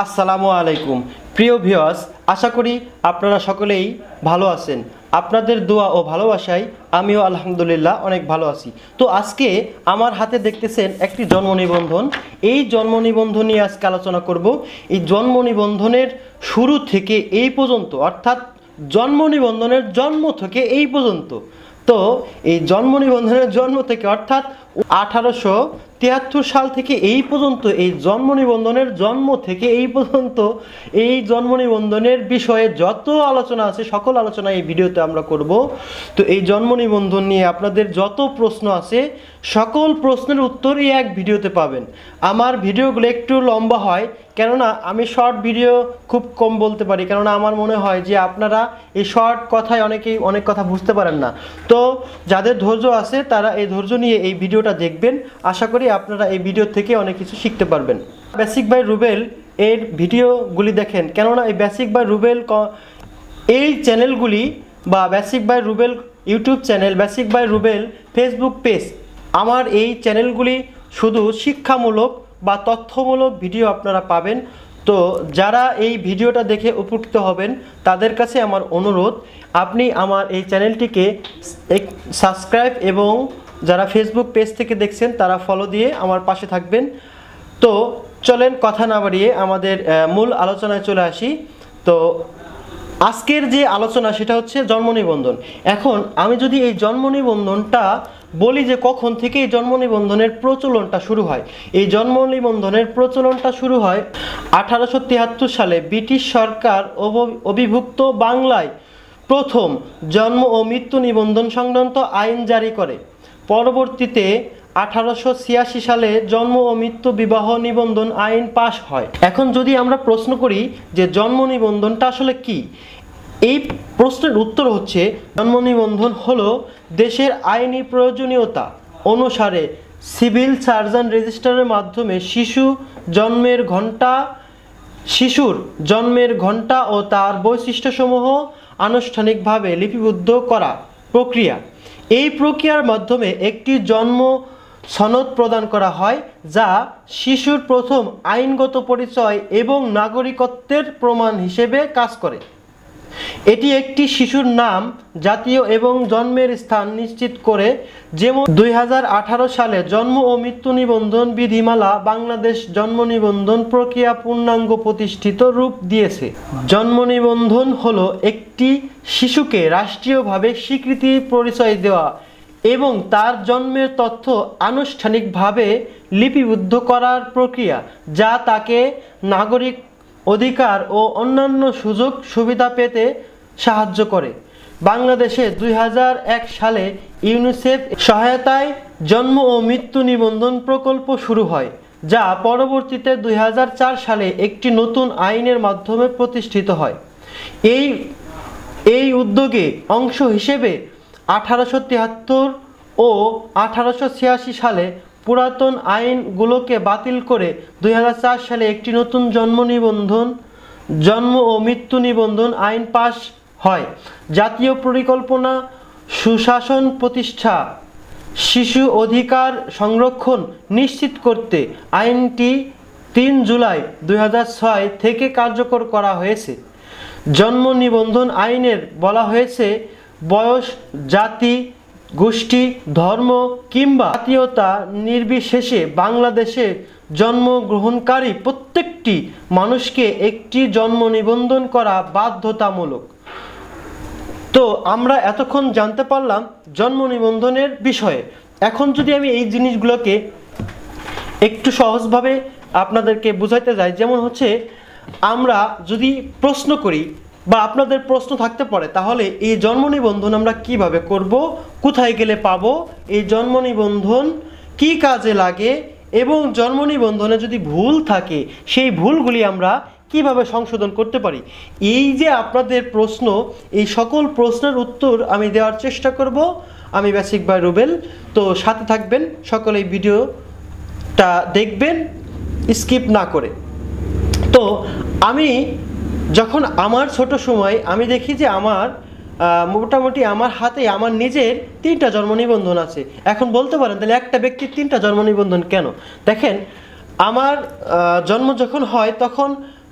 আসসালামু আলাইকুম প্রিয় ভিউয়ার্স, আশা করি আপনারা সকলেই ভালো আছেন। আপনাদের দোয়া ও ভালোবাসায় আমিও আলহামদুলিল্লাহ অনেক ভালো আছি। তো আজকে আমার হাতে দেখতেছেন একটি জন্ম নিবন্ধন। এই জন্ম নিবন্ধন নিয়ে আজকে আলোচনা করব। এই জন্ম নিবন্ধনের শুরু থেকে এই পর্যন্ত, অর্থাৎ জন্ম নিবন্ধনের জন্ম থেকে এই পর্যন্ত। তো এই জন্ম নিবন্ধনের জন্ম থেকে অর্থাৎ 1873 সাল থেকে এই পর্যন্ত, এই জন্ম নিবন্ধনের জন্ম থেকে এই পর্যন্ত এই জন্ম নিবন্ধনের বিষয়ে যত আলোচনা আছে সকল আলোচনা এই ভিডিওতে আমরা করব। তো এই জন্ম নিবন্ধন নিয়ে আপনাদের যত প্রশ্ন আছে সকল প্রশ্নের উত্তর এই এক ভিডিওতে পাবেন। আমার ভিডিওগুলো একটু লম্বা হয়, কেননা আমি শর্ট ভিডিও খুব কম বলতে পারি, কেননা আমার মনে হয় যে আপনারা এই শর্ট কথায় অনেকেই অনেক কথা বুঝতে পারেন না। তো যাদের ধৈর্য আছে তারা এই ধৈর্য নিয়ে এই ভিডিওটা দেখবেন। আশা করি আপনারা এই ভিডিও থেকে অনেক কিছু শিখতে পারবেন। বেসিক বাই রুবেল এর ভিডিওগুলি দেখেন, কেননা এই বেসিক বাই রুবেল এই চ্যানেলগুলি বা basic by Rubel YouTube channel, basic by Rubel Facebook page, আমার এই চ্যানেলগুলি শুধু শিক্ষামূলক বা তথ্যমূলক ভিডিও আপনারা পাবেন। তো যারা এই ভিডিওটা দেখে উপকৃত হবেন তাদের কাছে আমার অনুরোধ, আপনি আমার এই চ্যানেলটিকে সাবস্ক্রাইব এবং যারা ফেসবুক পেজ থেকে দেখছেন তারা ফলো দিয়ে আমার পাশে থাকবেন। তো চলেন কথা না বাড়িয়ে আমাদের মূল আলোচনায় চলে আসি। তো আজকের যে আলোচনা সেটা হচ্ছে জন্ম নিবন্ধন। এখন আমি যদি এই জন্ম নিবন্ধনটা বলি যে কখন থেকে এই জন্ম নিবন্ধনের প্রচলনটা শুরু হয়। এই জন্ম নিবন্ধনের প্রচলনটা শুরু হয় 1873 সালে। ব্রিটিশ সরকার অবিভক্ত বাংলায় প্রথম জন্ম ও মৃত্যু নিবন্ধন সংক্রান্ত আইন জারি করে। পরবর্তীতে 1886 সালে জন্ম ও মৃত্যু বিবাহ নিবন্ধন আইন পাশ হয়। এখন যদি আমরা প্রশ্ন করি যে জন্ম নিবন্ধনটা আসলে কি, এই প্রশ্নের উত্তর হচ্ছে জন্ম নিবন্ধন হলো দেশের আইনি প্রয়োজনীয়তা অনুসারে সিভিল সার্জন রেজিস্টারের মাধ্যমে শিশুর জন্মের ঘণ্টা ও তার বৈশিষ্ট্যসমূহ আনুষ্ঠানিকভাবে লিপিবদ্ধ করা প্রক্রিয়া। এই প্রক্রিয়ার মাধ্যমে একটি জন্ম সনদ প্রদান করা হয়, যা শিশুর প্রথম আইনগত পরিচয় এবং নাগরিকত্বের প্রমাণ হিসেবে কাজ করে। এটি একটি শিশুর নাম, জাতীয় এবং জন্মের স্থান নিশ্চিত করে। যেমন 2018 সালে জন্ম ও মৃত্যু নিবন্ধন বিধিমালা বাংলাদেশ জন্ম নিবন্ধন প্রক্রিয়া পূর্ণাঙ্গ প্রতিষ্ঠিত রূপ দিয়েছে। জন্ম নিবন্ধন হলো একটি শিশুকে রাষ্ট্রীয়ভাবে স্বীকৃতি পরিচয় দেওয়া এবং তার জন্মের তথ্য আনুষ্ঠানিকভাবে লিপিবদ্ধ করার প্রক্রিয়া, যা তাকে নাগরিক অধিকার ও অন্যান্য সুযোগ সুবিধা পেতে সাহায্য করে। বাংলাদেশে 2001 সালে ইউনিসেফ সহায়তায় জন্ম ও মৃত্যু নিবন্ধন প্রকল্প শুরু হয়, যা পরবর্তীতে 2004 সালে একটি নতুন আইনের মাধ্যমে প্রতিষ্ঠিত হয়। এই উদ্যোগে অংশ হিসেবে 1873 ও 1886 সালে পুরাতন আইনগুলোকে বাতিল করে 2004 সালে একটি নতুন জন্ম ও মৃত্যু নিবন্ধন আইন পাশ হয়। জাতীয় পরিকল্পনা, সুশাসন প্রতিষ্ঠা, শিশু অধিকার সংরক্ষণ নিশ্চিত করতে আইনটি 3 জুলাই 2006 থেকে কার্যকর করা হয়েছে। জন্ম নিবন্ধন আইনের বলা হয়েছে বয়স, জাতি, গোষ্ঠী, ধর্ম কিংবা জাতীয়তা নির্বিশেষে বাংলাদেশে জন্মগ্রহণকারী প্রত্যেকটি মানুষকে একটি জন্ম নিবন্ধন করা বাধ্যতামূলক। তো আমরা এতক্ষণ জানতে পারলাম জন্ম নিবন্ধনের বিষয়ে। এখন যদি আমি এই জিনিসগুলোকে একটু সহজভাবে আপনাদেরকে বোঝাইতে যাই, যেমন হচ্ছে আমরা যদি প্রশ্ন করি বা আপনাদের প্রশ্ন থাকতে পারে, তাহলে এই জন্ম নিবন্ধন আমরা কিভাবে করব, কোথায় গেলে পাবো, এই জন্ম নিবন্ধন কি কাজে লাগে এবং জন্ম নিবন্ধনে যদি ভুল থাকে সেই ভুলগুলি আমরা কিভাবে সংশোধন করতে পারি, এই যে আপনাদের প্রশ্ন, এই সকল প্রশ্নের উত্তর আমি দেওয়ার চেষ্টা করব। আমি বেসিক বাই রুবেল। তো সাথে থাকবেন, সকলে এই ভিডিওটা দেখবেন স্কিপ না করে। তো আমি যখন আমার ছোট সময় আমি দেখি যে আমার মোটামুটি আমার হাতে আমার নিজের 3টা জন্ম নিবন্ধন আছে। এখন বলতে পারেন তাহলে একটা ব্যক্তির 3টা জন্ম নিবন্ধন কেন? দেখেন, আমার জন্ম যখন হয় তখন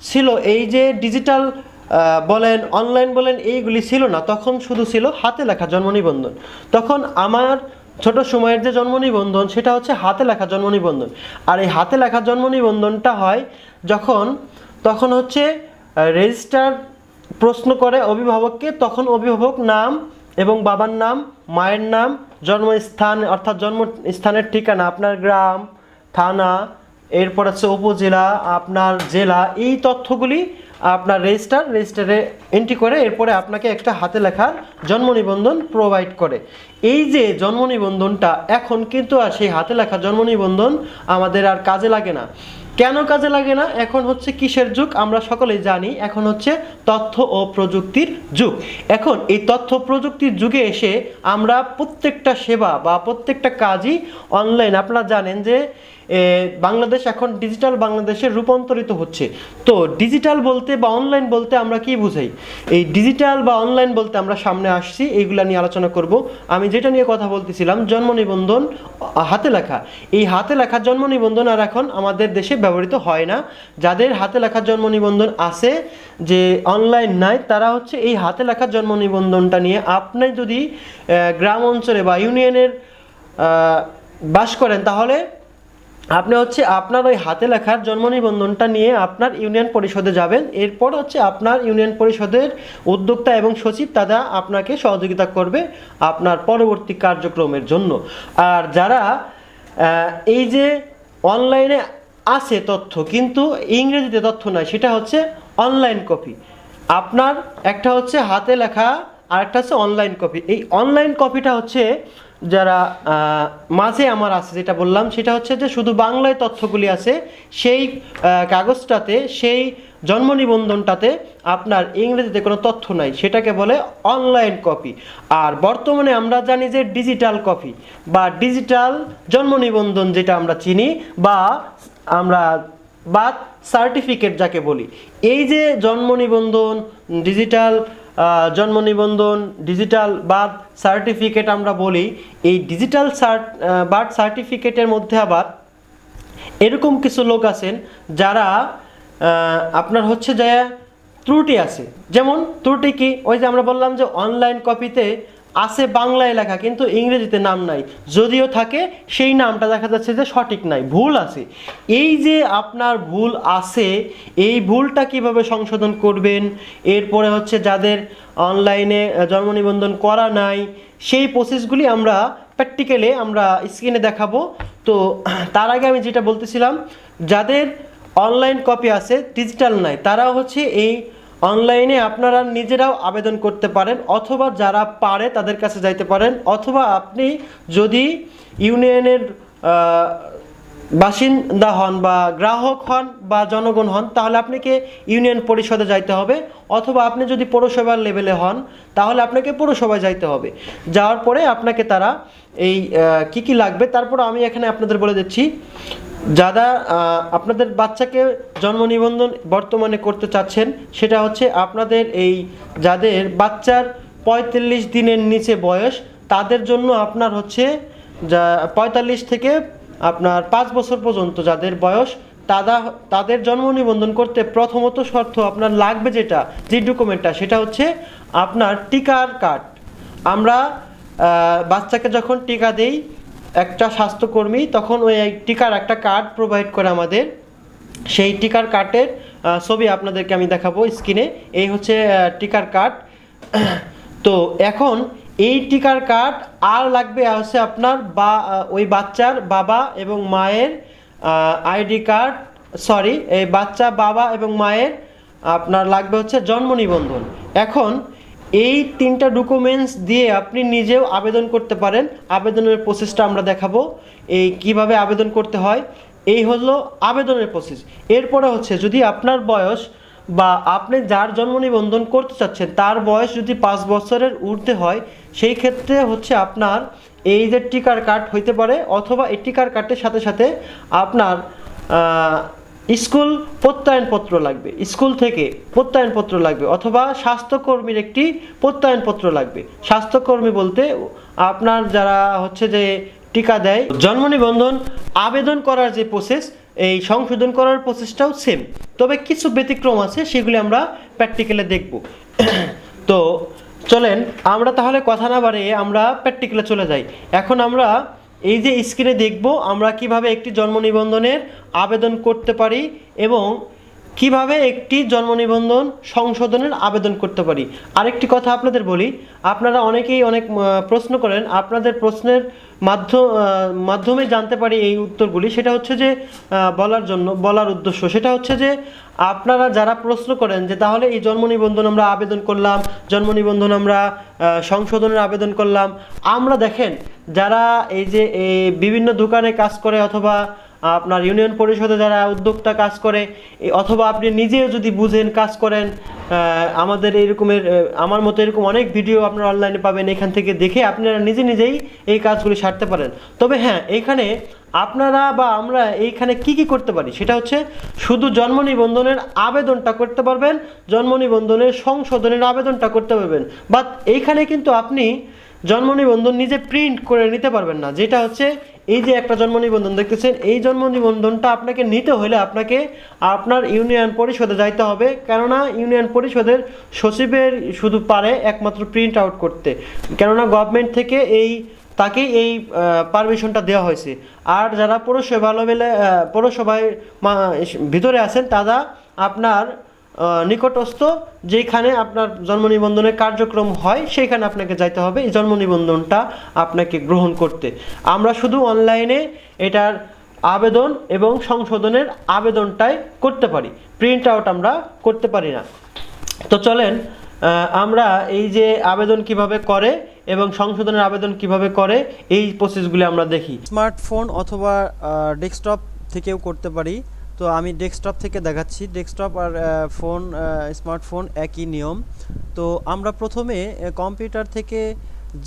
ছিল এই যে ডিজিটাল বলেন অনলাইন বলেন এইগুলি ছিল না, তখন শুধু ছিল হাতে লেখা জন্ম নিবন্ধন। তখন আমার ছোট সময়ের যে জন্ম নিবন্ধন সেটা হচ্ছে হাতে লেখা জন্ম নিবন্ধন। আর এই হাতে লেখা জন্ম নিবন্ধনটা হয় তখন হচ্ছে রেজিস্টার প্রশ্ন করে অভিভাবককে, তখন অভিভাবক নাম এবং বাবার নাম, মায়ের নাম, জন্মস্থান অর্থাৎ জন্মস্থানের ঠিকানা, আপনার গ্রাম, থানা, এরপর হচ্ছে উপজেলা, আপনার জেলা, এই তথ্যগুলি আপনার রেজিস্টারে এন্ট্রি করে এরপরে আপনাকে একটা হাতে লেখার জন্ম নিবন্ধন প্রোভাইড করে। এই যে জন্ম নিবন্ধনটা এখন কিন্তু আর সেই হাতে লেখা জন্ম নিবন্ধন আমাদের আর কাজে লাগে না। কেন কাজে লাগে না? এখন হচ্ছে কিসের যুগ আমরা সকলেই জানি, এখন হচ্ছে তথ্য ও প্রযুক্তির যুগ। এখন এই তথ্য প্রযুক্তির যুগে এসে আমরা প্রত্যেকটা সেবা বা প্রত্যেকটা কাজই অনলাইন। আপনারা জানেন যে বাংলাদেশ এখন ডিজিটাল বাংলাদেশে রূপান্তরিত হচ্ছে। তো ডিজিটাল বলতে বা অনলাইন বলতে আমরা কি বুঝাই? এই ডিজিটাল বা অনলাইন বলতে আমরা সামনে আসছি, এইগুলা নিয়ে আলোচনা করব। আমি যেটা নিয়ে কথা বলতেছিলাম, জন্ম নিবন্ধন হাতে লেখা। এই হাতে লেখা জন্ম নিবন্ধন আর এখন আমাদের দেশে ব্যবহৃত হয় না। যাদের হাতে লেখা জন্ম নিবন্ধন আছে, যে অনলাইন নাই, তারা হচ্ছে এই হাতে লেখা জন্ম নিবন্ধনটা নিয়ে আপনি যদি গ্রাম অঞ্চলে বা ইউনিয়নের বাস করেন, তাহলে আপনি হচ্ছে আপনার ওই হাতে লেখার জন্ম নিবন্ধনটা নিয়ে আপনার ইউনিয়ন পরিষদে যাবেন। এরপর হচ্ছে আপনার ইউনিয়ন পরিষদের উদ্যোক্তা এবং সচিব তারা আপনাকে সহযোগিতা করবে আপনার পরবর্তী কার্যক্রমের জন্য। আর যারা এই যে অনলাইনে আছে তথ্য কিন্তু ইংরেজিতে তথ্য নাই, সেটা হচ্ছে অনলাইন কপি। আপনার একটা হচ্ছে হাতে লেখা আর একটা হচ্ছে অনলাইন কপি। এই অনলাইন কপিটা হচ্ছে যারা মাঝে আমার আছে, যেটা বললাম সেটা হচ্ছে যে শুধু বাংলায় তথ্যগুলি আছে, সেই কাগজটাতে, সেই জন্ম নিবন্ধনটাতে আপনার ইংরেজিতে কোনো তথ্য নাই, সেটাকে বলে অনলাইন কপি। আর বর্তমানে আমরা জানি যে ডিজিটাল কপি বা ডিজিটাল জন্ম নিবন্ধন যেটা আমরা চিনি, বা আমরা বার্থ সার্টিফিকেট যাকে বলি। এই যে জন্ম নিবন্ধন, ডিজিটাল জন্ম নিবন্ধন, ডিজিটাল বার্থ সার্টিফিকেট আমরা বলি, এই ডিজিটাল বার্থ সার্টিফিকেটের মধ্যে আবার এরকম কিছু লোক আছেন যারা আপনার হচ্ছে যে ত্রুটি আছে। যেমন ত্রুটি কি? ওই যে আমরা বললাম যে অনলাইন কপিতে আছে বাংলায় লেখা কিন্তু ইংরেজিতে নাম নাই, যদিও থাকে সেই নামটা দেখা যাচ্ছে যে সঠিক নাই, ভুল আছে। এই যে আপনার ভুল আছে, এই ভুলটা কিভাবে সংশোধন করবেন, এরপরে হচ্ছে যাদের অনলাইনে জন্ম নিবন্ধন করা নাই, সেই প্রসেসগুলি আমরা প্র্যাকটিক্যালি আমরা স্ক্রিনে দেখাবো। তো তার আগে আমি যেটা বলতেছিলাম, যাদের অনলাইন কপি আছে ডিজিটাল নাই, তারাও হচ্ছে এই অনলাইনে আপনারা নিজেরাও আবেদন করতে পারেন, অথবা যারা পারে তাদের কাছে যাইতে পারেন, অথবা আপনি যদি ইউনিয়নের বাসিন্দা হন বা গ্রাহক হন বা জনগণ হন, তাহলে আপনাকে ইউনিয়ন পরিষদে যাইতে হবে, অথবা আপনি যদি পৌরসভার লেভেলে হন তাহলে আপনাকে পৌরসভায় যাইতে হবে। যাওয়ার পরে আপনাকে তারা এই কি কি লাগবে তারপর আমি এখানে আপনাদের বলে দিচ্ছি। যারা আপনাদের বাচ্চাকে জন্ম নিবন্ধন বর্তমানে করতে চাচ্ছেন, সেটা হচ্ছে আপনাদের এই যাদের বাচ্চার 45 দিনের নিচে বয়স, তাদের জন্য আপনার হচ্ছে যা 45 থেকে আপনার 5 বছর পর্যন্ত যাদের বয়স, তাদের জন্ম নিবন্ধন করতে প্রথমত শর্ত আপনার লাগবে যে ডকুমেন্টটা, সেটা হচ্ছে আপনার টিকার কার্ড। আমরা বাচ্চাকে যখন টিকা দেই একটা স্বাস্থ্যকর্মী, তখন ওই টিকার একটা কার্ড প্রোভাইড করে আমাদের। সেই টিকার কার্ডের ছবি আপনাদেরকে আমি দেখাবো স্ক্রিনে। এই হচ্ছে টিকার কার্ড। তো এখন এই টিকার কার্ড আর লাগবে হচ্ছে আপনার ওই বাচ্চার বাবা এবং মায়ের আইডি কার্ড, এই বাচ্চা বাবা এবং মায়ের আপনার লাগবে হচ্ছে জন্ম নিবন্ধন। এখন এই 3টা ডকুমেন্টস দিয়ে আপনি নিজেও আবেদন করতে পারেন। আবেদনের প্রসেসটা আমরা দেখাবো, এই কিভাবে আবেদন করতে হয়। এই হলো আবেদনের প্রসেস। এরপরে হচ্ছে যদি আপনার বয়স বা আপনি যার জন্ম নিবন্ধন করতে চাচ্ছেন তার বয়স যদি 5 বছরের ঊর্ধ্বে হয়, সেই ক্ষেত্রে হচ্ছে আপনার এই যে টিকার কার্ড হইতে পারে, অথবা এই টিকার কার্ডের সাথে সাথে আপনার স্কুল প্রত্যয়নপত্র লাগবে, স্কুল থেকে প্রত্যয়নপত্র লাগবে, অথবা স্বাস্থ্যকর্মীর একটি প্রত্যয়নপত্র লাগবে। স্বাস্থ্যকর্মী বলতে আপনার যারা হচ্ছে যে টিকা দেয়। জন্ম নিবন্ধন আবেদন করার যে প্রসেস, এই সংশোধন করার প্রসেসটাও সেম, তবে কিছু ব্যতিক্রম আছে, সেগুলি আমরা প্র্যাকটিক্যালে দেখব। তো চলেন আমরা তাহলে কথা না বাড়িয়ে আমরা প্র্যাকটিক্যালে চলে যাই। এখন আমরা এই যে স্ক্রিনে দেখব আমরা কিভাবে একটি জন্ম নিবন্ধনের আবেদন করতে পারি এবং কিভাবে একটি জন্ম নিবন্ধন সংশোধনের আবেদন করতে পারি। আরেকটি কথা আপনাদের বলি, আপনারা অনেকেই অনেক প্রশ্ন করেন, আপনাদের প্রশ্নের মাধ্যমে জানতে পারি এই উত্তরগুলি। সেটা হচ্ছে যে বলার উদ্দেশ্য সেটা হচ্ছে যে আপনারা যারা প্রশ্ন করেন যে তাহলে এই জন্ম নিবন্ধন আমরা আবেদন করলাম, জন্ম নিবন্ধন আমরা সংশোধনের আবেদন করলাম, আমরা দেখেন যারা এই যে বিভিন্ন দোকানে কাজ করে অথবা আপনার ইউনিয়ন পরিষদে যারা উদ্যোক্তা কাজ করে, অথবা আপনি নিজেও যদি বুঝেন কাজ করেন, আমাদের এইরকমের আমার মতো এরকম অনেক ভিডিও আপনারা অনলাইনে পাবেন, এখান থেকে দেখে আপনারা নিজেই এই কাজগুলি সারতে পারেন। তবে হ্যাঁ, এইখানে আপনারা বা আমরা এইখানে কি করতে পারি সেটা হচ্ছে শুধু জন্ম নিবন্ধনের আবেদনটা করতে পারবেন, জন্ম নিবন্ধনের সংশোধনের আবেদনটা করতে পারবেন। বাট এইখানে কিন্তু আপনি জন্ম নিবন্ধন নিজে প্রিন্ট করে নিতে পারবেন না। যেটা হচ্ছে এই যে একটা জন্ম নিবন্ধন দেখতেছেন, এই জন্ম নিবন্ধনটা আপনাকে নিতে হলে আপনাকে আপনার ইউনিয়ন পরিষদে যাইতে হবে, কেননা ইউনিয়ন পরিষদের সচিবের শুধু পারে একমাত্র প্রিন্ট আউট করতে, কেননা গভর্নমেন্ট থেকে তাকেই এই পারমিশনটা দেওয়া হয়েছে। আর যারা পৌরসভায় ভিতরে আছেন তারা আপনার নিকটস্থ যেখানে আপনার জন্ম নিবন্ধনের কার্যক্রম হয় সেইখানে আপনাকে যাইতে হবে এই জন্ম নিবন্ধনটা আপনাকে গ্রহণ করতে। আমরা শুধু অনলাইনে এটার আবেদন এবং সংশোধনের আবেদনটাই করতে পারি, প্রিন্ট আউট আমরা করতে পারি না। তো চলেন আমরা এই যে আবেদন কিভাবে করে এবং সংশোধনের আবেদন কিভাবে করে এই প্রসেসগুলি আমরা দেখি। স্মার্টফোন অথবা ডেস্কটপ থেকেও করতে পারি। তো আমি ডেস্কটপ থেকে দেখাচ্ছি। ডেস্কটপ আর স্মার্টফোন একই নিয়ম। তো আমরা প্রথমে কম্পিউটার থেকে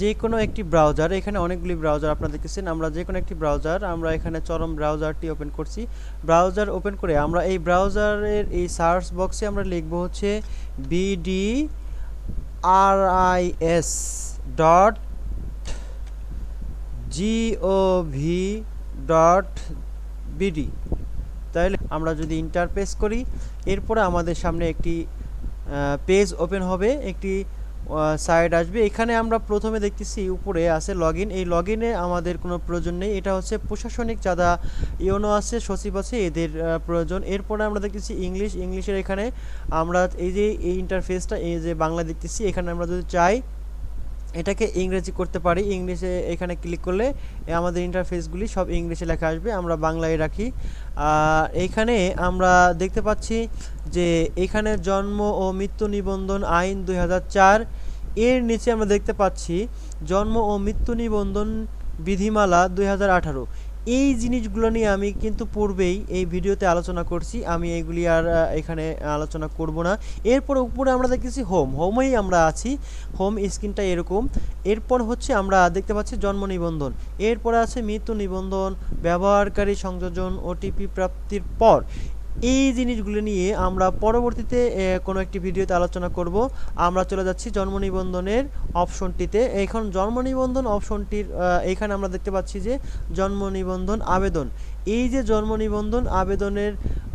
যে কোনো একটি ব্রাউজার, এখানে অনেকগুলি ব্রাউজার আপনারা দেখতেছেন, আমরা যে কোনো একটি ব্রাউজার, আমরা এখানে চরম ব্রাউজারটি ওপেন করছি। ব্রাউজার ওপেন করে আমরা এই ব্রাউজারের এই সার্চ বক্সে আমরা লিখব হচ্ছে bdris.gov.bd। তাহলে আমরা যদি ইন্টার প্রেস করি, এরপরে আমাদের সামনে একটি পেজ ওপেন হবে, একটি সাইট আসবে। এখানে আমরা প্রথমে দেখতেছি উপরে আছে লগইন। এই লগইনে আমাদের কোনো প্রয়োজন নেই, এটা হচ্ছে প্রশাসনিক যারা ইউনো আছে, সচিব আছে, এদের প্রয়োজন। এরপরে আমরা দেখতেছি ইংলিশের এখানে আমরা এই যে এই ইন্টারফেসটা, এই যে বাংলা দেখতেছি, এখানে আমরা যদি চাই এটাকে ইংরেজি করতে পারি। ইংলিশে এখানে ক্লিক করলে আমাদের ইন্টারফেসগুলি সব ইংলিশে লেখা আসবে, আমরা বাংলায় রাখি। এইখানে আমরা দেখতে পাচ্ছি যে এখানে জন্ম ও মৃত্যু নিবন্ধন আইন 2004, এর নিচে আমরা দেখতে পাচ্ছি জন্ম ও মৃত্যু নিবন্ধন বিধিমালা 2018। এই জিনিসগুলো নিয়ে আমি কিন্তু পূর্বেই এই ভিডিওতে আলোচনা করছি, আমি এইগুলি আর এখানে আলোচনা করব না। এরপর উপরে আমরা দেখতেছি হোমেই আমরা আছি, হোম স্ক্রিনটা এরকম। এরপর হচ্ছে আমরা দেখতে পাচ্ছি জন্ম নিবন্ধন, এরপরে আছে মৃত্যু নিবন্ধন, ব্যবহারকারী সংযোজন, ওটিপি প্রাপ্তির পর। এই জিনিসগুলো নিয়ে আমরা পরবর্তীতে কোনো একটি ভিডিওতে আলোচনা করব। আমরা চলে যাচ্ছি জন্ম নিবন্ধনের অপশনটিতে। এখন জন্ম নিবন্ধন অপশনটির এখানে আমরা দেখতে পাচ্ছি যে জন্ম নিবন্ধন আবেদন। এই যে জন্ম নিবন্ধন আবেদনের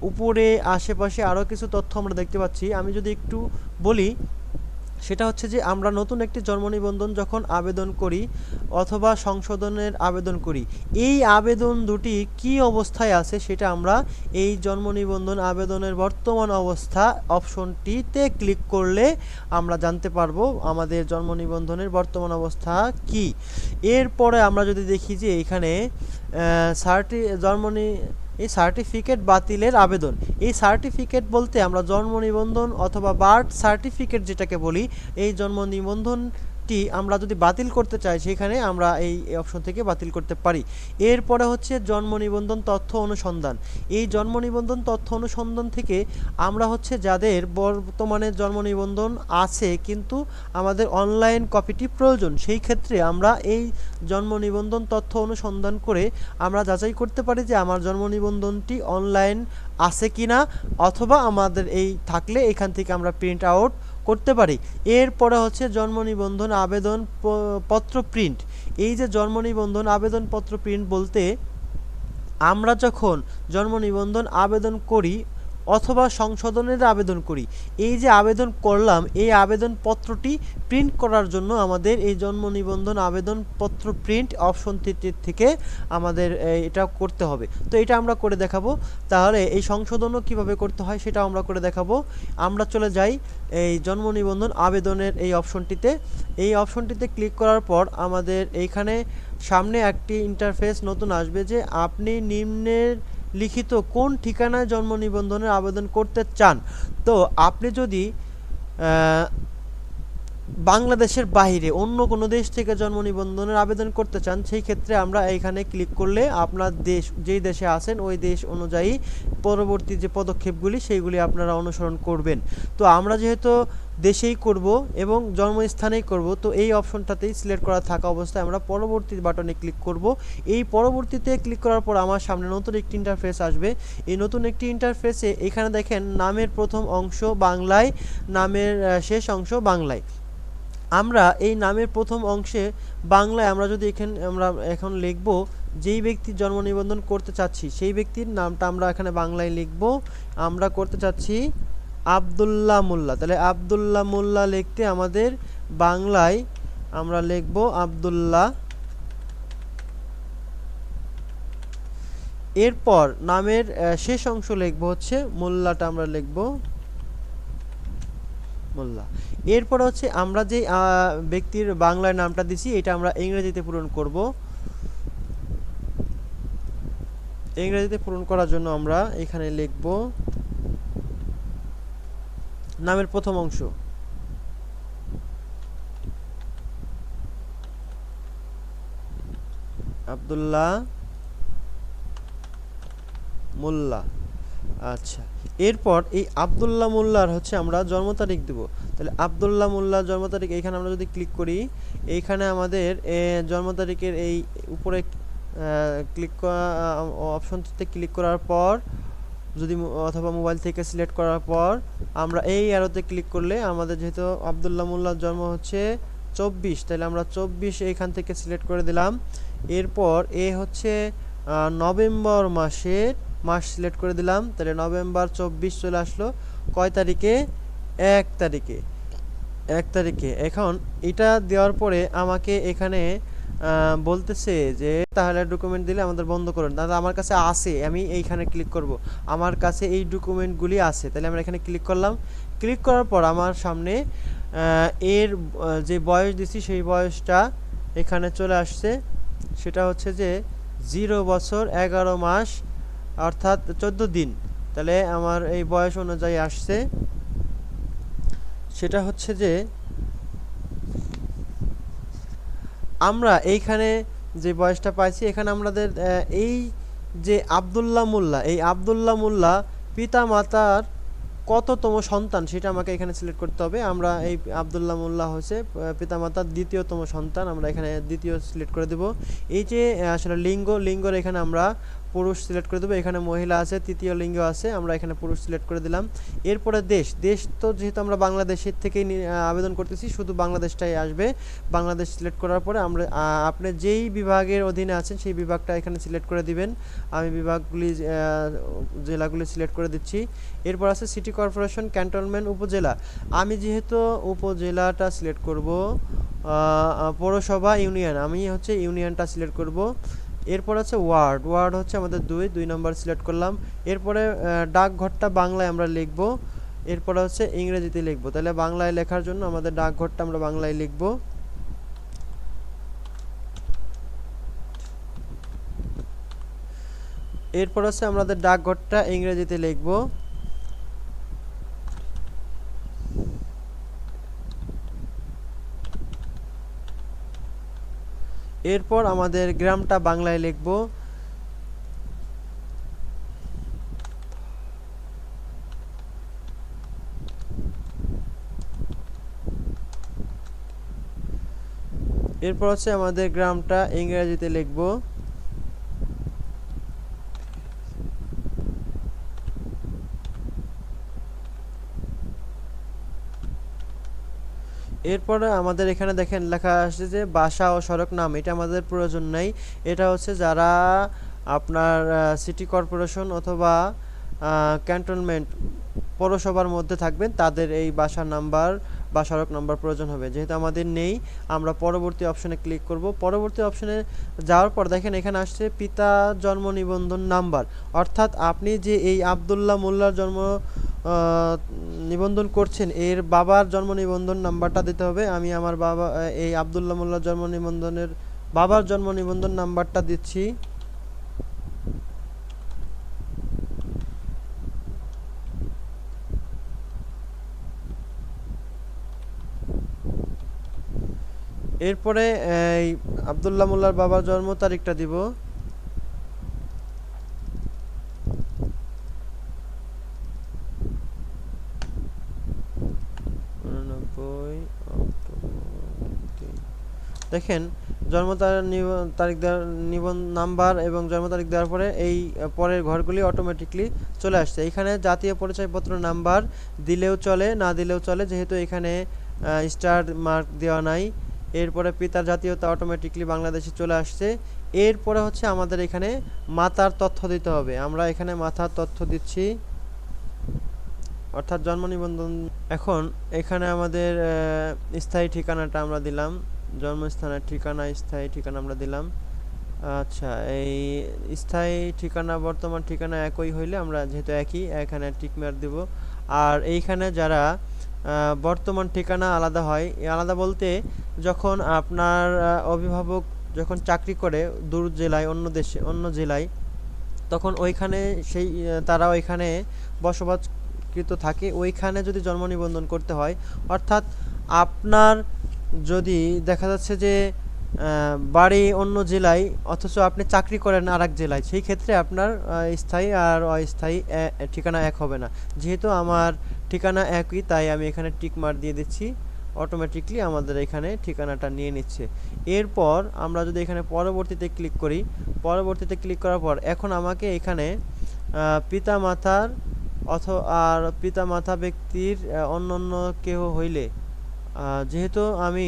উপরে আশেপাশে আরও কিছু তথ্য আমরা দেখতে পাচ্ছি। আমি যদি একটু বলি, সেটা হচ্ছে যে আমরা নতুন একটি জন্ম নিবন্ধন যখন আবেদন করি অথবা সংশোধনের আবেদন করি, এই আবেদন দুটি কি অবস্থায় আছে সেটা আমরা এই জন্ম নিবন্ধন আবেদনের বর্তমান অবস্থা অপশনটিতে ক্লিক করলে আমরা জানতে পারবো আমাদের জন্ম নিবন্ধনের বর্তমান অবস্থা কি। এরপরে আমরা যদি দেখি যে এখানে এই সার্টিফিকেট বাতিলের আবেদন, এই সার্টিফিকেট বলতে আমরা জন্ম নিবন্ধন অথবা বার্থ সার্টিফিকেট যেটাকে বলি, এই জন্ম নিবন্ধনটি আমরা যদি বাতিল করতে চাই সেখানে আমরা এই অপশন থেকে বাতিল করতে পারি। এরপরে হচ্ছে জন্ম নিবন্ধন তথ্য অনুসন্ধান। এই জন্ম নিবন্ধন তথ্য অনুসন্ধান থেকে আমরা হচ্ছে যাদের বর্তমানে জন্ম নিবন্ধন আছে কিন্তু আমাদের অনলাইন কপিটি প্রয়োজন, সেই ক্ষেত্রে আমরা এই জন্ম নিবন্ধন তথ্য অনুসন্ধান করে আমরা যাচাই করতে পারি যে আমার জন্ম নিবন্ধনটি অনলাইন আছে কিনা, অথবা আমাদের এই থাকলে এখান থেকে আমরা প্রিন্ট আউট করতে পারি। এরপরে হচ্ছে জন্ম নিবন্ধন আবেদন পত্র প্রিন্ট। এই যে জন্ম নিবন্ধন আবেদনপত্র প্রিন্ট বলতে আমরা যখন জন্ম নিবন্ধন আবেদন করি অথবা সংশোধনের আবেদন করি, এই যে আবেদন করলাম এই আবেদনপত্রটি প্রিন্ট করার জন্য আমাদের এই জন্ম নিবন্ধন আবেদনপত্র প্রিন্ট অপশনটি থেকে আমাদের এটা করতে হবে। তো এটা আমরা করে দেখাবো। তাহলে এই সংশোধনও কিভাবে করতে হয় সেটাও আমরা করে দেখাবো। আমরা চলে যাই এই জন্ম নিবন্ধন আবেদনের এই অপশনটিতে। এই অপশনটিতে ক্লিক করার পর আমাদের এইখানে সামনে একটি ইন্টারফেস নতুন আসবে যে আপনি নিম্নের লিখিত কোন ঠিকানায় জন্ম নিবন্ধনের আবেদন করতে চান। তো আপনি যদি বাংলাদেশের বাইরে অন্য কোনো দেশ থেকে জন্ম নিবন্ধনের আবেদন করতে চান, সেই ক্ষেত্রে আমরা এইখানে ক্লিক করলে আপনার দেশ যেই দেশে আছেন ওই দেশ অনুযায়ী পরবর্তী যে পদক্ষেপগুলি সেইগুলি আপনারা অনুসরণ করবেন। তো আমরা যেহেতু দেশেই করব এবং জন্মস্থানেই করব, তো এই অপশনটাতেই সিলেক্ট করা থাকা অবস্থায় আমরা পরবর্তী বাটনে ক্লিক করব। এই পরবর্তীতে ক্লিক করার পর আমার সামনে নতুন একটি ইন্টারফেস আসবে। এই নতুন একটি ইন্টারফেসে এখানে দেখেন নামের প্রথম অংশ বাংলায়, নামের শেষ অংশ বাংলায়। আমরা এই নামের প্রথম অংশে বাংলায় আমরা যদি আমরা এখন লিখব যেই ব্যক্তির জন্ম নিবন্ধন করতে চাচ্ছি সেই ব্যক্তির নামটা আমরা এখানে বাংলায় লিখব। আমরা করতে চাচ্ছি আব্দুল্লাহ মোল্লা, তাহলে আব্দুল্লাহ মোল্লা লিখতে আমাদের বাংলায় আমরা লিখব আব্দুল্লাহ। এরপর নামের শেষ অংশ লিখব হচ্ছে মোল্লাটা আমরা লিখব মোল্লা। এরপর হচ্ছে আমরা যে ব্যক্তির বাংলায় নামটা দিছি এটা আমরা ইংরেজিতে পূরণ করব। ইংরেজিতে পূরণ করার জন্য আমরা এখানে লিখব নামের প্রথম অংশ আব্দুল্লাহ মোল্লা। আচ্ছা, এরপর এই আব্দুল্লাহ মোল্লার হচ্ছে আমরা জন্ম তারিখ দেব। তাহলে আব্দুল্লাহ মোল্লার জন্ম তারিখ এইখানে আমরা যদি ক্লিক করি, এইখানে আমাদের জন্ম তারিখের এই উপরে ক্লিক অপশনটিতে ক্লিক করার পর যদি অথবা মোবাইল থেকে সিলেক্ট করার পর আমরা এই অ্যারোতে ক্লিক করলে আমাদের যেহেতু আব্দুল্লাহ মোল্লার জন্ম হচ্ছে 24, তাহলে আমরা 24 এইখান থেকে সিলেক্ট করে দিলাম। এরপর হচ্ছে নভেম্বর মাস সিলেক্ট করে দিলাম, তাহলে নভেম্বর 24 চলে আসলো কয় তারিখে? 1 তারিখে। এখন এটা দেওয়ার পরে আমাকে এখানে বলতেছে যে তাহলে ডকুমেন্ট দিলে আমাদের বন্ধ করুন। দাদা আমার কাছে আছে, আমি এইখানে ক্লিক করব, আমার কাছে এই ডকুমেন্টগুলি আছে। তাহলে আমরা এখানে ক্লিক করলাম। ক্লিক করার পর আমার সামনে এর যে বয়স দিছি সেই বয়সটা এখানে চলে আসছে। সেটা হচ্ছে যে 0 বছর 11 মাস অর্থাৎ 14 দিন। তাহলে আমার এই বয়স অনুযায়ী আসছে। সেটা হচ্ছে যে আমরা এইখানে যে বয়সটা পাইছি এখানে আমাদের এই যে আব্দুল্লাহ মোল্লা, এই আব্দুল্লাহ মোল্লা পিতা মাতার কততম সন্তান সেটা আমাকে এখানে সিলেক্ট করতে হবে। আমরা এই আব্দুল্লাহ মোল্লা হচ্ছে পিতামাতার দ্বিতীয়তম সন্তান, আমরা এখানে দ্বিতীয় সিলেক্ট করে দেব। এই যে আসলে লিঙ্গর এখানে আমরা পুরুষ সিলেক্ট করে দেবো। এখানে মহিলা আছে, তৃতীয় লিঙ্গ আছে, আমরা এখানে পুরুষ সিলেক্ট করে দিলাম। এরপরে দেশ তো যেহেতু আমরা বাংলাদেশের থেকেই আবেদন করতেছি শুধু বাংলাদেশটাই আসবে। বাংলাদেশ সিলেক্ট করার পরে আমরা আপনি যেই বিভাগের অধীনে আছেন সেই বিভাগটা এখানে সিলেক্ট করে দিবেন। আমি বিভাগগুলি জেলাগুলি সিলেক্ট করে দিচ্ছি। এরপর আছে সিটি কর্পোরেশন, ক্যান্টনমেন্ট, উপজেলা। আমি যেহেতু উপজেলাটা সিলেক্ট করব, পৌরসভা, ইউনিয়ন, আমি হচ্ছে ইউনিয়নটা সিলেক্ট করব। এরপর আছে ওয়ার্ড হচ্ছে আমাদের 2 নম্বর সিলেক্ট করলাম। এরপরে ডাকঘরটা বাংলায় আমরা লিখব, এরপরে হচ্ছে ইংরেজিতে লিখব। তাহলে বাংলায় লেখার জন্য আমাদের ডাকঘরটা আমরা বাংলায় লিখব। এরপর হচ্ছে আমাদের ডাকঘরটা ইংরেজিতে লিখব। এরপর আমাদের গ্রামটা বাংলায় লিখব। এরপর হচ্ছে আমাদের গ্রামটা ইংরেজিতে লিখব। এরপরে আমাদের এখানে দেখেন লেখা আসছে যে বাসা ও সড়ক নাম, এটা আমাদের প্রয়োজন নাই। এটা হচ্ছে যারা আপনার সিটি কর্পোরেশন অথবা ক্যান্টনমেন্ট পৌরসভার মধ্যে থাকবেন তাদের এই বাসার নাম্বার বা সড়ক নাম্বার প্রয়োজন হবে। যেহেতু আমাদের নেই, আমরা পরবর্তী অপশনে ক্লিক করব। পরবর্তী অপশনে যাওয়ার পর দেখেন এখানে আসছে পিতা জন্ম নিবন্ধন নাম্বার, অর্থাৎ আপনি যে এই আব্দুল্লাহ মোল্লার জন্ম নিবন্ধন করছেন এর বাবার জন্ম নিবন্ধন নাম্বারটা দিতে হবে। আমি আমার বাবা এই আব্দুল্লাহ মোল্লার জন্ম নিবন্ধনের বাবার জন্ম নিবন্ধন নাম্বারটা দিচ্ছি। এরপরে এই আব্দুল্লাহ মোল্লার বাবার জন্ম তারিখটা দিব। দেখেন জন্ম তারিখ নিবন্ধন নাম্বার এবং জন্ম তারিখ দেওয়ার পরে এই পরের ঘরগুলি অটোমেটিকলি চলে আসছে। এখানে জাতীয় পরিচয়পত্র নাম্বার দিলেও চলে, না দিলেও চলে, যেহেতু এখানে স্টার মার্ক দেওয়া নাই। এরপরে পিতার জাতীয়তা অটোমেটিকলি বাংলাদেশে চলে আসছে। এরপরে হচ্ছে আমাদের এখানে মাতার তথ্য দিতে হবে। আমরা এখানে মাতার তথ্য দিচ্ছি, অর্থাৎ জন্ম নিবন্ধন। এখন এখানে আমাদের স্থায়ী ঠিকানাটা আমরা দিলাম, জন্মস্থানের ঠিকানা, স্থায়ী ঠিকানা আমরা দিলাম। আচ্ছা, এই স্থায়ী ঠিকানা বর্তমান ঠিকানা একই হইলে আমরা যেহেতু একই, এখানে টিক মার্ক দেব। আর এইখানে যারা বর্তমান ঠিকানা আলাদা হয়, আলাদা বলতে যখন আপনার অভিভাবক যখন চাকরি করে দূর জেলায়, অন্য দেশে, অন্য জেলায়, তখন ওইখানে সেই তারা ওইখানে বসবাসকৃত থাকে, ওইখানে যদি জন্ম নিবন্ধন করতে হয়, অর্থাৎ আপনার যদি দেখা যাচ্ছে যে বাড়ি অন্য জেলায় অথচ আপনি চাকরি করেন আর এক জেলায়, সেই ক্ষেত্রে আপনার স্থায়ী আর অস্থায়ী ঠিকানা এক হবে না। যেহেতু আমার ঠিকানা একই, তাই আমি এখানে টিক মার্ক দিয়ে দিচ্ছি। অটোমেটিকলি আমাদের এখানে ঠিকানাটা নিয়ে নিচ্ছে। এরপর আমরা যদি এখানে পরবর্তীতে ক্লিক করি, পরবর্তীতে ক্লিক করার পর এখন আমাকে এখানে পিতা মাতার আর পিতা মাতা ব্যক্তির অন্য অন্য কেউ হইলে, যেহেতু আমি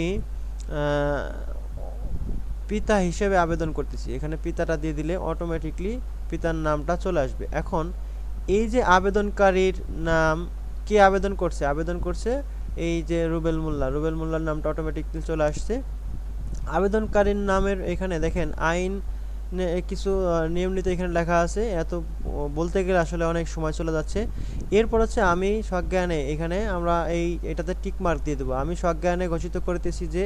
পিতা হিসেবে আবেদন করতেছি, এখানে পিতাটা দিয়ে দিলে অটোমেটিকলি পিতার নামটা চলে আসবে। এখন এই যে আবেদনকারীর নাম, কে আবেদন করছে, আবেদন করছে এই যে রুবেল মোল্লা, রুবেল মোল্লার নামটা অটোমেটিকলি চলে আসছে। আবেদনকারীর নামের এখানে দেখেন আইন কিছু নিয়ম নীতি এখানে লেখা আছে, এত বলতে গেলে আসলে অনেক সময় চলে যাচ্ছে। এরপর হচ্ছে আমি সজ্ঞানে, এখানে আমরা এটাতে টিক মার্ক দিয়ে দেবো। আমি সজ্ঞানে ঘোষিত করতেছি যে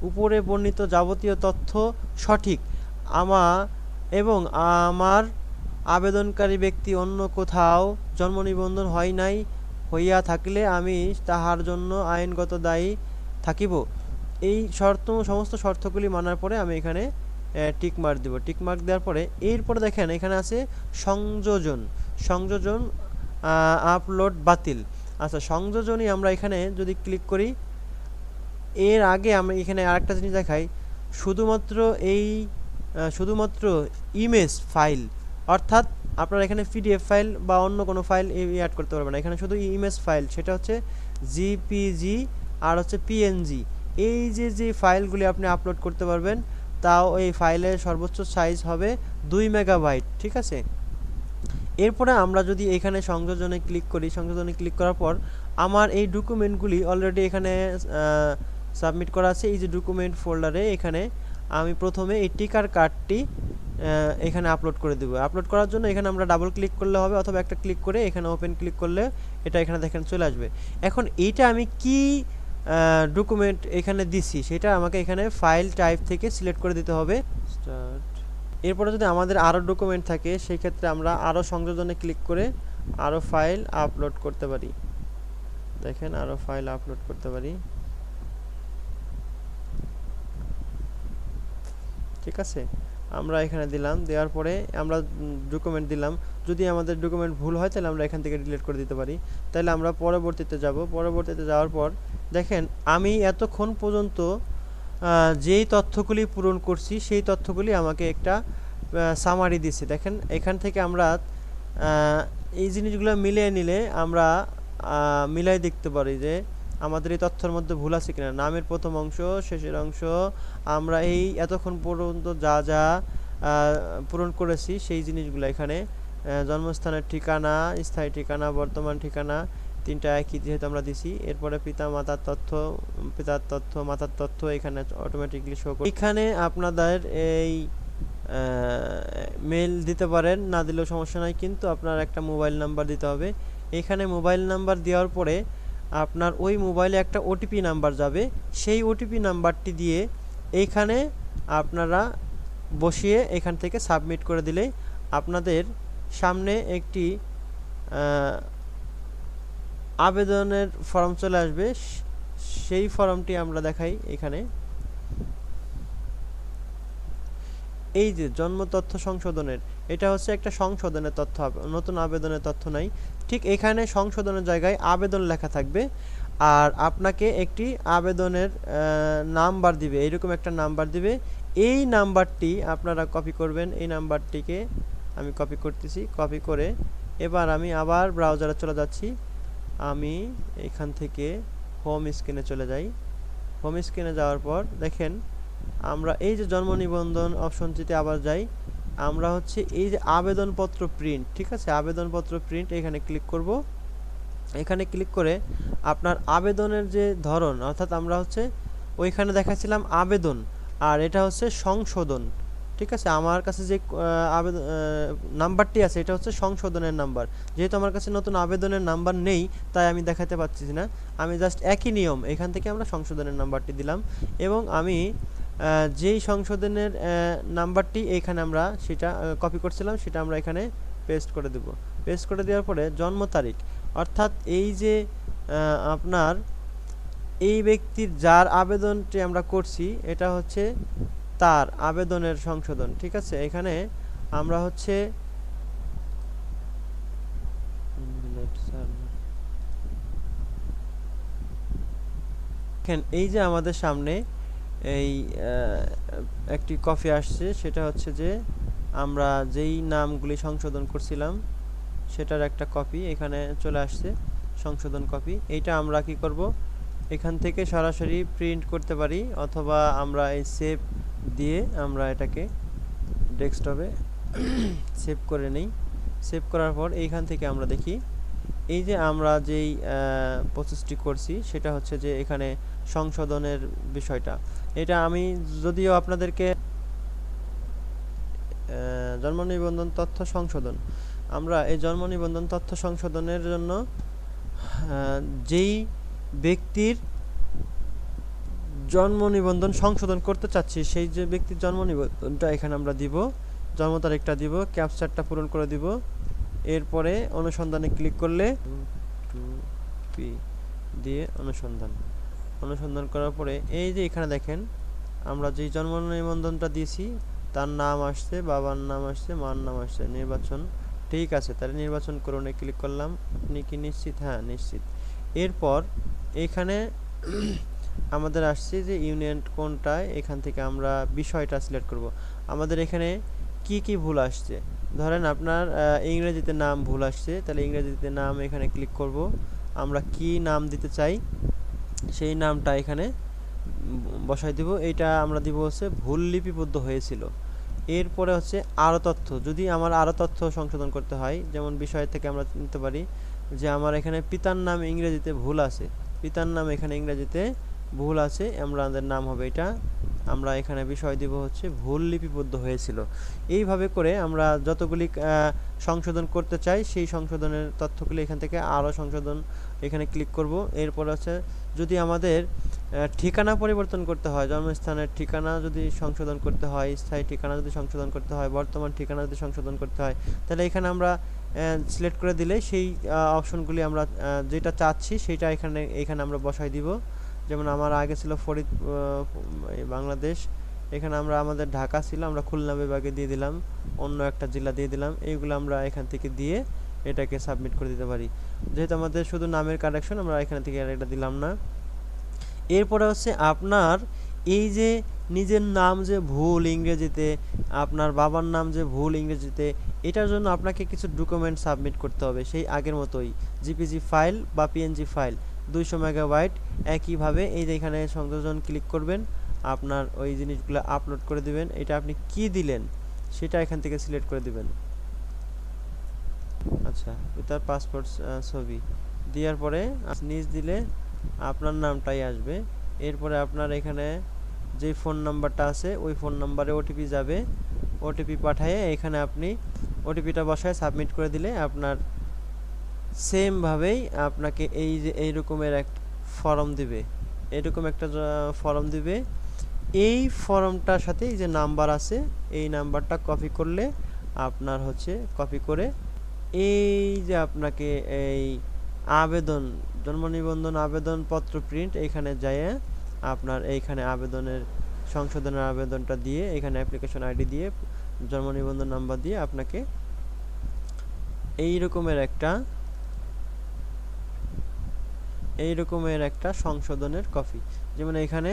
উপরে বর্ণিত যাবতীয় তথ্য সঠিক এবং আমার আবেদনকারী ব্যক্তি অন্য কোথাও জন্ম নিবন্ধন হয় নাই, হইয়া থাকলে আমি তাহার জন্য আইনগত দায়ী থাকিব। এই সমস্ত শর্তগুলি মানার পরে আমি এখানে টিক মার্ক দেব। টিক মার্ক দেওয়ার পরে এরপরে দেখেন এখানে আছে সংযোজন, সংযোজন আপলোড বাতিল। আচ্ছা, সংযোজনই আমরা এখানে যদি ক্লিক করি, এর আগে আমি এখানে আরেকটা জিনিস দেখাই, শুধুমাত্র ইমেজ ফাইল, অর্থাৎ আপনারা এখানে পিডিএফ ফাইল বা অন্য কোনো ফাইল অ্যাড করতে পারবেন না, এখানে শুধু ইমেজ ফাইল, সেটা হচ্ছে জিপিজি আর হচ্ছে পিএনজি। এই যে ফাইলগুলি আপনি আপলোড করতে পারবেন, তাও এই ফাইলের সর্বোচ্চ সাইজ হবে 2 মেগাবাইট, ঠিক আছে। এরপরে আমরা যদি এখানে সংযোজনে ক্লিক করি, সংযোজনে ক্লিক করার পর আমার এই ডকুমেন্টগুলি অলরেডি এখানে সাবমিট করা আছে। এই যে ডকুমেন্ট ফোল্ডারে এখানে আমি প্রথমে এই টিকার কার্ডটি এখানে আপলোড করে দেবো। আপলোড করার জন্য এখানে আমরা ডাবল ক্লিক করলে হবে, অথবা একটা ক্লিক করে এখানে ওপেন ক্লিক করলে এটা এখানে দেখেন চলে আসবে। এখন এইটা আমি কি ডকুমেন্ট এখানে দিছি সেটা আমাকে এখানে ফাইল টাইপ থেকে সিলেক্ট করে দিতে হবে। এরপরে যদি আমাদের আরও ডকুমেন্ট থাকে, সেই ক্ষেত্রে আমরা আরও সংযোজনে ক্লিক করে আরও ফাইল আপলোড করতে পারি। দেখেন আরও ফাইল আপলোড করতে পারি, ঠিক আছে। আমরা এখানে দিলাম, দেওয়ার পরে আমরা ডকুমেন্ট দিলাম। যদি আমাদের ডকুমেন্ট ভুল হয় তাহলে আমরা এখান থেকে ডিলিট করে দিতে পারি। তাহলে আমরা পরবর্তীতে যাব। পরবর্তীতে যাওয়ার পর দেখেন আমি এতক্ষণ পর্যন্ত যেই তথ্যগুলি পূরণ করছি সেই তথ্যগুলি আমাকে একটা সামারি দিচ্ছে। দেখেন এখান থেকে আমরা এই জিনিসগুলো মিলিয়ে নিলে আমরা মিলাই দেখতে পারি যে আমাদের এই তথ্যের মধ্যে ভুল আছে কিনা। নামের প্রথম অংশ, শেষের অংশ, আমরা এই এতক্ষণ পর্যন্ত যা যা পূরণ করেছি সেই জিনিসগুলো এখানে জন্মস্থানের ঠিকানা, স্থায়ী ঠিকানা, বর্তমান ঠিকানা তিনটা একই যেহেতু আমরা দিছি। এরপরে পিতা মাতার তথ্য, পিতার তথ্য, মাতার তথ্য এখানে অটোমেটিকলি শো করে। এখানে আপনাদের এই মেল দিতে পারেন, না দিলেও সমস্যা নাই, কিন্তু আপনার একটা মোবাইল নাম্বার দিতে হবে। এখানে মোবাইল নাম্বার দেওয়ার পরে আপনার ওই মোবাইলে একটা ওটিপি নাম্বার যাবে, সেই ওটিপি নাম্বারটি দিয়ে এইখানে আপনারা বসিয়ে এখান থেকে সাবমিট করে দিলেই আপনাদের সামনে একটি আবেদনের ফর্ম চলে আসবে। সেই ফর্মটি আমরা দেখাই এখানে। এই যে জন্ম তথ্য সংশোধনের, এটা হচ্ছে একটা সংশোধনের তথ্য, নতুন আবেদনের তথ্য নাই। ঠিক এখানে সংশোধনের জায়গায় আবেদন লেখা থাকবে, আর আপনাকে একটি আবেদনের নাম্বার দিবে, এইরকম একটা নাম্বার দিবে। এই নাম্বারটি আপনারা কপি করবেন। এই নাম্বারটিকে আমি কপি করতেছি। কপি করে এবার আমি আবার ব্রাউজারে চলে যাচ্ছি। আমি এখান থেকে হোম স্ক্রিনে চলে যাই। হোম স্ক্রিনে যাওয়ার পর দেখেন আমরা এই যে জন্ম নিবন্ধন অপশনটিতে আবার যাই। আমরা হচ্ছে এই যে আবেদনপত্র প্রিন্ট, ঠিক আছে, আবেদনপত্র প্রিন্ট এখানে ক্লিক করব। এখানে ক্লিক করে আপনার আবেদনের যে ধরন, অর্থাৎ আমরা হচ্ছে ওইখানে দেখাচ্ছিলাম আবেদন, আর এটা হচ্ছে সংশোধন, ঠিক আছে। আমার কাছে যে আবেদন নাম্বারটি আছে এটা হচ্ছে সংশোধনের নাম্বার। যেহেতু আমার কাছে নতুন আবেদনের নাম্বার নেই তাই আমি দেখাতে পাচ্ছি না। আমি জাস্ট একই নিয়ম, এখান থেকে আমরা সংশোধনের নাম্বারটি দিলাম, এবং আমি যেই সংশোধনের নাম্বারটি এইখানে আমরা সেটা কপি করছিলাম সেটা আমরা এখানে পেস্ট করে দেব। পেস্ট করে দেওয়ার পরে জন্ম তারিখ, অর্থাৎ এই যে আপনার এই ব্যক্তির যার আবেদনটি আমরা করছি এটা হচ্ছে তার আবেদনের সংশোধন, ঠিক আছে। এখানে আমরা হচ্ছে এই যে আমাদের সামনে এই একটি কপি আসছে, সেটা হচ্ছে যে আমরা যেই নামগুলি সংশোধন করছিলাম সেটার একটা কপি এখানে চলে আসছে, সংশোধন কপি। এইটা আমরা কি করব, এখান থেকে সরাসরি প্রিন্ট করতে পারি, অথবা আমরা এই সেভ দিয়ে আমরা এটাকে ডেস্কটপে সেভ করে নেই। সেভ করার পর এইখান থেকে আমরা দেখি এই যে আমরা যেই প্রসেসটি করছি সেটা হচ্ছে যে এখানে সংশোধনের বিষয়টা, এটা আমি যদিও আপনাদেরকে জন্ম নিবন্ধন তথ্য সংশোধন, আমরা এই জন্ম নিবন্ধন তথ্য সংশোধনের জন্য যেই ব্যক্তির জন্ম নিবন্ধন সংশোধন করতে চাচ্ছি সেই যে ব্যক্তির জন্ম নিবন্ধনটা এখানে আমরা দিব, জন্ম তারিখটা দিব, ক্যাপচারটা পূরণ করে দিব। এরপরে অনুসন্ধানে ক্লিক করলে দিয়ে অনুসন্ধান করার পরে এই যে এখানে দেখেন আমরা যেই জন্ম নিবন্ধনটা দিয়েছি তার নাম আসছে, বাবার নাম আসছে, মার নাম আসছে, নির্বাচন ঠিক আছে, তাহলে নির্বাচন করুন ক্লিক করলাম। আপনি কি নিশ্চিত? হ্যাঁ নিশ্চিত। এরপর এখানে আমাদের আসছে যে ইউনিয়ন কোনটায়, এখান থেকে আমরা বিষয়টা সিলেক্ট করব। আমাদের এখানে কি কি ভুল আসছে, ধরেন আপনার ইংরেজিতে নাম ভুল আসছে, তাহলে ইংরেজিতে নাম এখানে ক্লিক করব। আমরা কি নাম দিতে চাই সেই নামটা এখানে বসাই দিব। এইটা আমরা দিব হচ্ছে ভুল লিপিবদ্ধ হয়েছিল। এরপরে হচ্ছে আরও তথ্য, যদি আমার আরও তথ্য সংশোধন করতে হয়, যেমন বিষয় থেকে আমরা নিতে পারি যে আমার এখানে পিতার নাম ইংরেজিতে ভুল আছে, পিতার নাম এখানে ইংরেজিতে ভুল আছে, আমাদের নাম হবে এটা, আমরা এখানে বিষয় দিব হচ্ছে ভুল লিপিবদ্ধ হয়েছিল। এইভাবে করে আমরা যতগুলি সংশোধন করতে চাই সেই সংশোধনের তথ্যগুলি এখান থেকে আরও সংশোধন এখানে ক্লিক করব। এরপর হচ্ছে যদি আমাদের ঠিকানা পরিবর্তন করতে হয়, জন্মস্থানের ঠিকানা যদি সংশোধন করতে হয়, স্থায়ী ঠিকানা যদি সংশোধন করতে হয়, বর্তমান ঠিকানা যদি সংশোধন করতে হয়, তাহলে এখানে আমরা সিলেক্ট করে দিলে সেই অপশনগুলি আমরা যেটা চাচ্ছি সেটা এখানে আমরা বসাই দিব। যেমন আমার আগে ছিল বাংলাদেশ, এখানে আমরা আমাদের ঢাকা ছিল, আমরা খুলনা বিভাগে দিয়ে দিলাম, অন্য একটা জেলা দিয়ে দিলাম। এইগুলো আমরা এখান থেকে দিয়ে এটাকে সাবমিট করে দিতে পারি। যেহেতু আমাদের শুধু নামের কারেকশন, আমরা এখান থেকে আর এটা দিলাম না। এরপরে হচ্ছে আপনার এই যে নিজের নাম যে ভুল ইংরেজিতে, আপনার বাবার নাম যে ভুল ইংরেজিতে, এটার জন্য আপনাকে কিছু ডকুমেন্ট সাবমিট করতে হবে সেই আগের মতোই, জিপিজি ফাইল বা পিএনজি ফাইল 200 মেগাবাইট। একইভাবে এই যে এখানে সংযোজন ক্লিক করবেন, আপনার ওই জিনিসগুলো আপলোড করে দিবেন। এটা আপনি কি দিলেন সেটা এখান থেকে সিলেক্ট করে দিবেন। আচ্ছা, তার পাসপোর্ট ছবি দেওয়ার পরে নিচ দিলে আপনার নামটাই আসবে। এরপরে আপনার এখানে যে ফোন নাম্বারটা আছে ওই ফোন নাম্বারে ওটিপি যাবে। ওটিপি পাঠিয়ে এখানে আপনি ওটিপিটা বসায় সাবমিট করে দিলে আপনার সেমভাবেই আপনাকে এই যে এইরকমের এক ফর্ম দিবে, এরকম একটা ফর্ম দিবে। এই ফর্মটার সাথে এই যে নাম্বার আছে এই নাম্বারটা কপি করলে আপনার হচ্ছে কপি করে এই যে আপনাকে এই আবেদন জন্ম নিবন্ধন আবেদনপত্র প্রিন্ট এইখানে যায় আপনার এইখানে আবেদনের সংশোধনের আবেদনটা দিয়ে এখানে অ্যাপ্লিকেশন আইডি দিয়ে জন্ম নিবন্ধন নাম্বার দিয়ে আপনাকে এই রকমের একটা সংশোধনের কপি, যেমন এখানে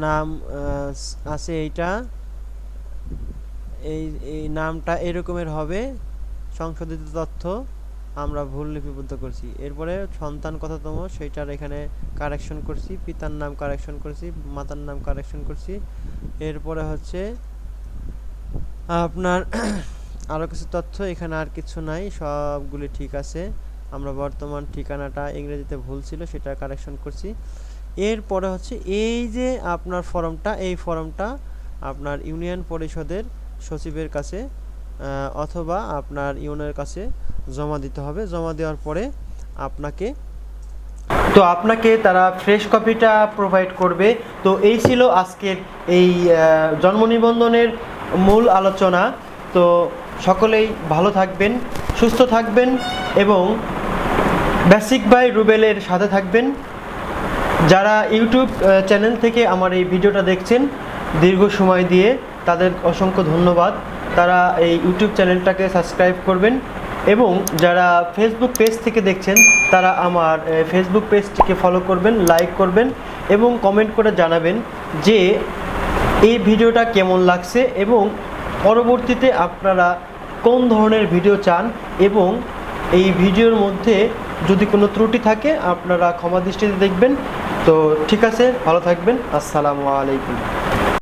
নাম আছে এইটা, এই নামটা এরকমের হবে, সংশোধিত তথ্য আমরা ভুল লিপিবদ্ধ করছি। এরপরে সন্তান কততম সেইটার এখানে কারেকশন করছি, পিতার নাম কারেকশন করছি, মাতার নাম কারেকশন করছি। এরপরে হচ্ছে আপনার আরও কিছু তথ্য, এখানে আর কিছু নাই, সবগুলি ঠিক আছে। আমরা বর্তমান ঠিকানাটা ইংরেজিতে ভুল ছিল সেটা কারেকশন করছি। এরপরে হচ্ছে এই যে আপনার ফর্মটা, এই ফর্মটা আপনার ইউনিয়ন পরিষদের সচিবের কাছে অথবা আপনার ইউনিয়নের কাছে জমা দিতে হবে। জমা দেওয়ার পরে আপনাকে তারা ফ্রেশ কপিটা প্রোভাইড করবে। তো এই ছিল আজকের এই জন্ম নিবন্ধনের মূল আলোচনা। তো সকলেই ভালো থাকবেন, সুস্থ থাকবেন এবং বেসিক বাই রুবেলের সাথে থাকবেন। যারা ইউটিউব চ্যানেল থেকে আমার এই ভিডিওটা দেখছেন দীর্ঘ সময় দিয়ে, তাদের অসংখ্য ধন্যবাদ। তারা এই ইউটিউব চ্যানেলটাকে সাবস্ক্রাইব করবেন এবং যারা ফেসবুক পেজ থেকে দেখছেন তারা আমার ফেসবুক পেজটিকে ফলো করবেন, লাইক করবেন এবং কমেন্ট করে জানাবেন যে এই ভিডিওটা কেমন লাগছে এবং পরবর্তীতে আপনারা কোন ধরনের ভিডিও চান, এবং এই ভিডিওর মধ্যে যদি কোনো ত্রুটি থাকে আপনারা ক্ষমা দৃষ্টিতে দেখবেন। তো ঠিক আছে, ভালো থাকবেন। আসসালামু আলাইকুম।